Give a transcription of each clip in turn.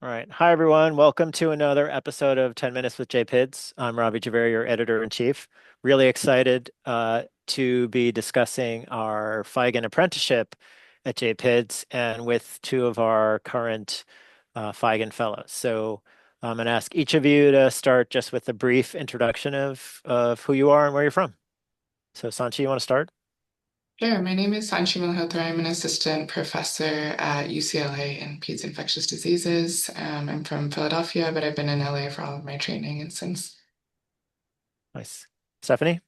All right. Hi, everyone. Welcome to another episode of 10 Minutes with JPIDS. I'm Ravi Jhaveri, your editor-in-chief. Really excited to be discussing our Feigin apprenticeship at JPIDS and with two of our current Feigin fellows. So I'm going to ask each of you to start just with a brief introduction of who you are and where you're from. So Sanchi, you want to start? Sure. My name is Sanchi Malhotra. I'm an assistant professor at UCLA in peds infectious diseases. I'm from Philadelphia, but I've been in LA for all of my training and since. Nice. Stephanie?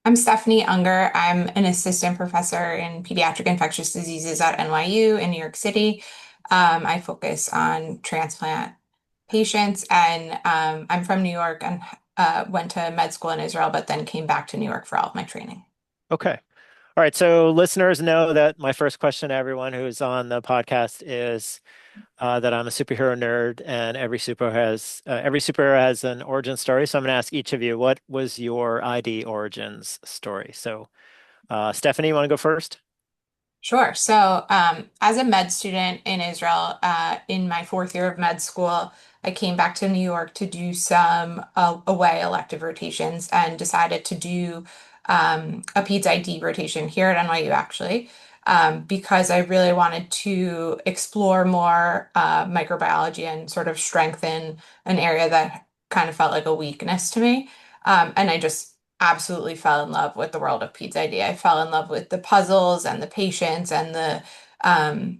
I'm Stephanie Unger. I'm an assistant professor in pediatric infectious diseases at NYU in New York City. I focus on transplant patients, and I'm from New York and went to med school in Israel, but then came back to New York for all of my training. Okay. All right. So listeners know that my first question to everyone who's on the podcast is that I'm a superhero nerd, and every superhero has an origin story. So I'm going to ask each of you, what was your ID origins story? So, Stephanie, you want to go first? Sure. So, as a med student in Israel, in my fourth year of med school, I came back to New York to do some away elective rotations and decided to do a PEDS ID rotation here at NYU, actually, because I really wanted to explore more microbiology and sort of strengthen an area that kind of felt like a weakness to me. And I just absolutely fell in love with the world of Pete's idea. I fell in love with the puzzles and the patients and the um,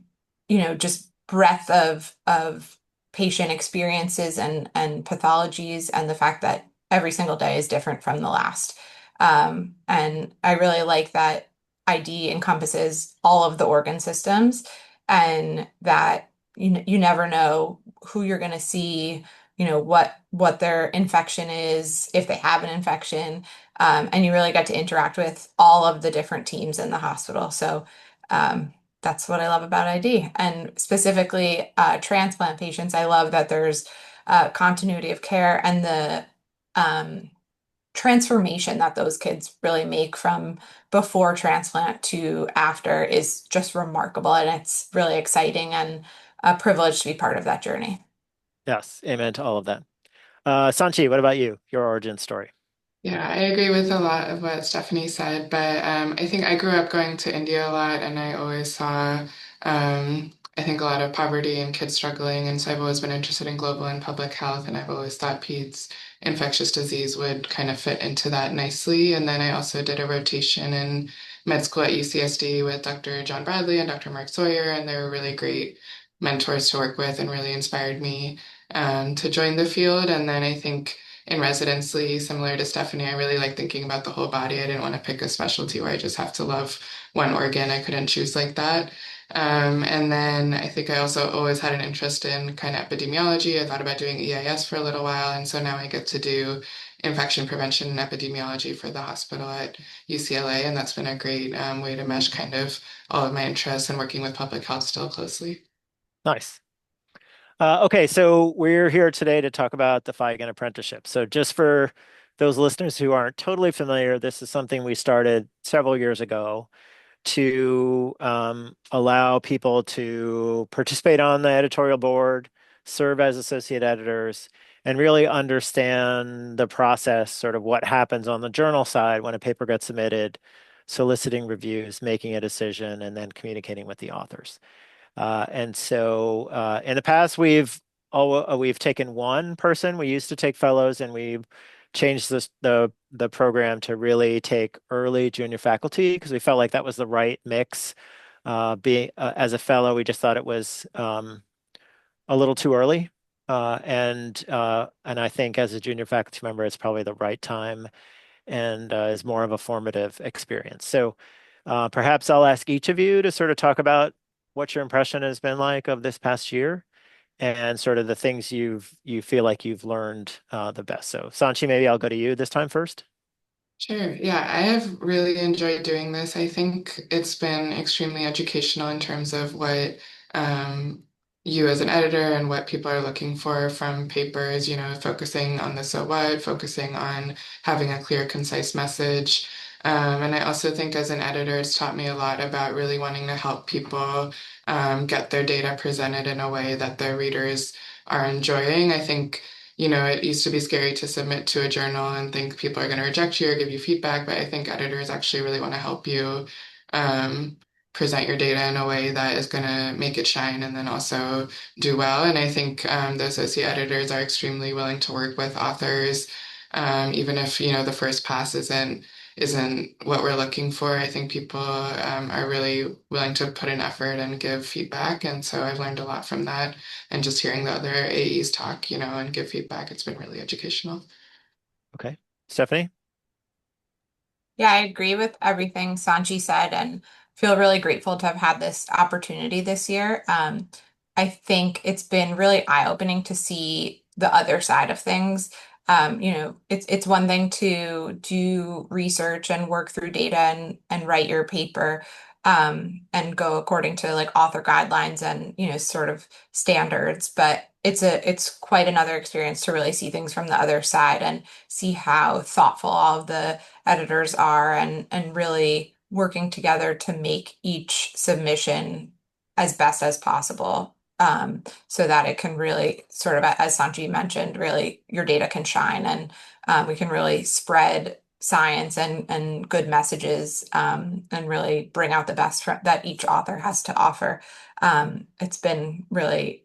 just breadth of patient experiences and pathologies and the fact that every single day is different from the last. And I really like that ID encompasses all of the organ systems and that you never know who you're going to see, what their infection is, if they have an infection, and you really get to interact with all of the different teams in the hospital. So that's what I love about ID. And specifically, transplant patients, I love that there's continuity of care and the transformation that those kids really make from before transplant to after is just remarkable. And it's really exciting and a privilege to be part of that journey. Yes, amen to all of that. Sanchi, what about you? Your origin story. Yeah, I agree with a lot of what Stephanie said, but I think I grew up going to India a lot and I always saw, I think, a lot of poverty and kids struggling. And so I've always been interested in global and public health, and I've always thought peds infectious disease would kind of fit into that nicely. And then I also did a rotation in med school at UCSD with Dr. John Bradley and Dr. Mark Sawyer, and they were really great mentors to work with and really inspired me to join the field. And then I think in residency, similar to Stephanie, I really like thinking about the whole body. I didn't want to pick a specialty where I just have to love one organ. I couldn't choose like that. And then I think I also always had an interest in kind of epidemiology. I thought about doing EIS for a little while. And so now I get to do infection prevention and epidemiology for the hospital at UCLA. And that's been a great way to mesh kind of all of my interests and working with public health still closely. Nice. Okay, so we're here today to talk about the Feigin apprenticeship. So just for those listeners who aren't totally familiar, this is something we started several years ago to allow people to participate on the editorial board, serve as associate editors, and really understand the process, sort of what happens on the journal side when a paper gets submitted, soliciting reviews, making a decision, and then communicating with the authors. And so in the past, we've taken one person. We used to take fellows, and we've changed the program to really take early junior faculty because we felt like that was the right mix. Being as a fellow, we just thought it was a little too early, and I think as a junior faculty member, it's probably the right time and is more of a formative experience. So perhaps I'll ask each of you to sort of talk about what your impression has been like of this past year and sort of the things you feel like you've learned the best. So Sanchi, maybe I'll go to you this time first. Sure. Yeah, I have really enjoyed doing this. I think it's been extremely educational in terms of what um, you as an editor and what people are looking for from papers, focusing on the so what, focusing on having a clear, concise message. And I also think as an editor, it's taught me a lot about really wanting to help people get their data presented in a way that their readers are enjoying. I think, it used to be scary to submit to a journal and think people are going to reject you or give you feedback, but I think editors actually really want to help you um, present your data in a way that is going to make it shine and then also do well. And I think the associate editors are extremely willing to work with authors, even if, the first pass isn't what we're looking for. I think people are really willing to put in effort and give feedback. And so I've learned a lot from that. And just hearing the other AEs talk, and give feedback, it's been really educational. Okay. Stephanie? Yeah, I agree with everything Sanchi said and feel really grateful to have had this opportunity this year. I think it's been really eye-opening to see the other side of things. It's one thing to do research and work through data and write your paper and go according to like author guidelines and sort of standards, but it's quite another experience to really see things from the other side and see how thoughtful all of the editors are and really working together to make each submission as best as possible, so that it can really sort of, as Sanji mentioned, really your data can shine and we can really spread science and good messages, and really bring out the best that each author has to offer. It's been really,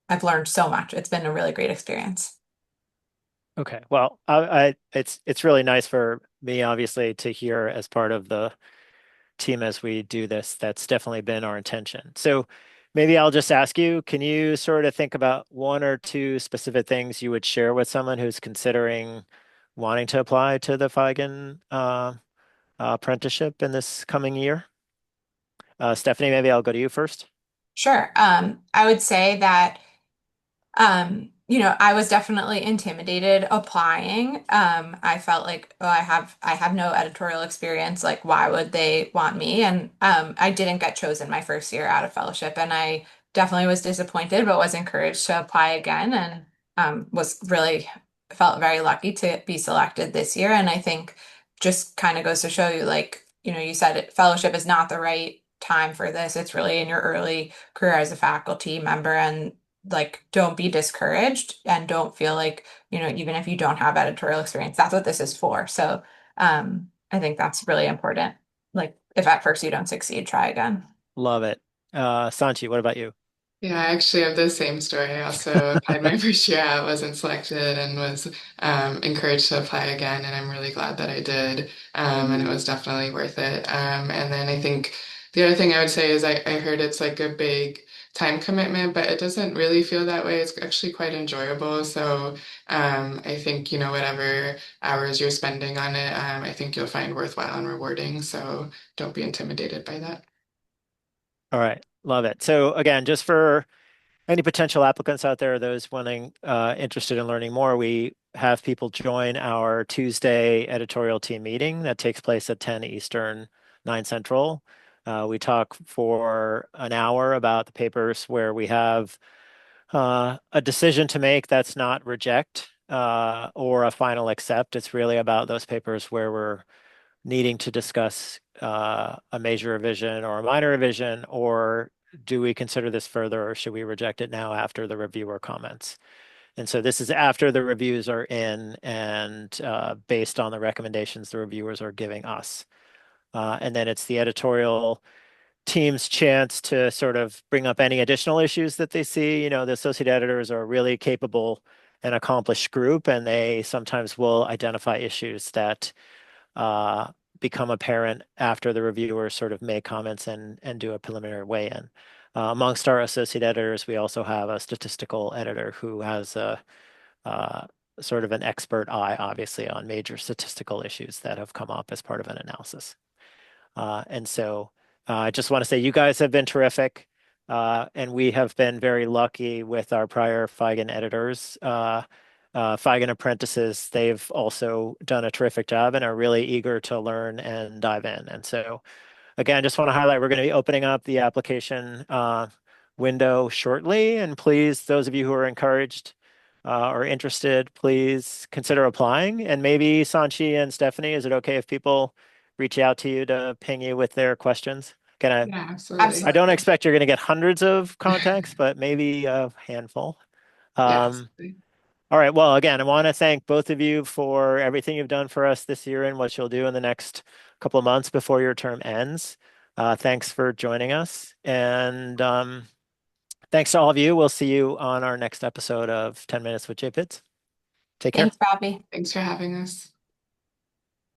I've learned so much. It's been a really great experience. Okay. Well, it's really nice for me, obviously, to hear as part of the team as we do this. That's definitely been our intention. So maybe I'll just ask you, can you sort of think about one or two specific things you would share with someone who's considering wanting to apply to the Feigin apprenticeship in this coming year? Stephanie, maybe I'll go to you first. Sure. I would say that I was definitely intimidated applying. I felt like, oh, I have no editorial experience. Like, why would they want me? And I didn't get chosen my first year out of fellowship, and I definitely was disappointed, but was encouraged to apply again, and was really felt very lucky to be selected this year. And I think just kind of goes to show you, like, you said it, fellowship is not the right time for this. It's really in your early career as a faculty member, and like don't be discouraged and don't feel like even if you don't have editorial experience, that's what this is for. So I think that's really important. Like if at first you don't succeed, try again. Love it. Sanchi, what about you? Yeah, I actually have the same story. I also applied my first year out, wasn't selected, and was encouraged to apply again. And I'm really glad that I did. And it was definitely worth it. And then I think the other thing I would say is I heard it's like a big time commitment, but it doesn't really feel that way. It's actually quite enjoyable. So I think, whatever hours you're spending on it, I think you'll find worthwhile and rewarding. So don't be intimidated by that. All right. Love it. So again, just for any potential applicants out there, those wanting interested in learning more, we have people join our Tuesday editorial team meeting that takes place at 10 Eastern, 9 Central. We talk for an hour about the papers where we have a decision to make that's not reject or a final accept. It's really about those papers where we're needing to discuss a major revision or a minor revision, or do we consider this further, or should we reject it now after the reviewer comments? And so this is after the reviews are in and based on the recommendations the reviewers are giving us. And then it's the editorial team's chance to sort of bring up any additional issues that they see. The associate editors are a really capable and accomplished group, and they sometimes will identify issues that uh, become apparent after the reviewers sort of make comments and do a preliminary weigh-in. Amongst our associate editors, we also have a statistical editor who has uh, sort of an expert eye, obviously, on major statistical issues that have come up as part of an analysis. And so I just want to say you guys have been terrific. And we have been very lucky with our prior Feigin editors. Feigin Apprentices, they've also done a terrific job and are really eager to learn and dive in. And so, again, just want to highlight we're going to be opening up the application window shortly. And please, those of you who are encouraged or interested, please consider applying. And maybe Sanchi and Stephanie, is it okay if people reach out to you to ping you with their questions? Can Yeah, absolutely. I don't Absolutely. expect you're going to get hundreds of contacts, but maybe a handful. Yes. All right. Well, again, I want to thank both of you for everything you've done for us this year and what you'll do in the next couple of months before your term ends. Thanks for joining us. And thanks to all of you. We'll see you on our next episode of 10 Minutes with JPIDS. Take care. Thanks, Bobby. Thanks for having us.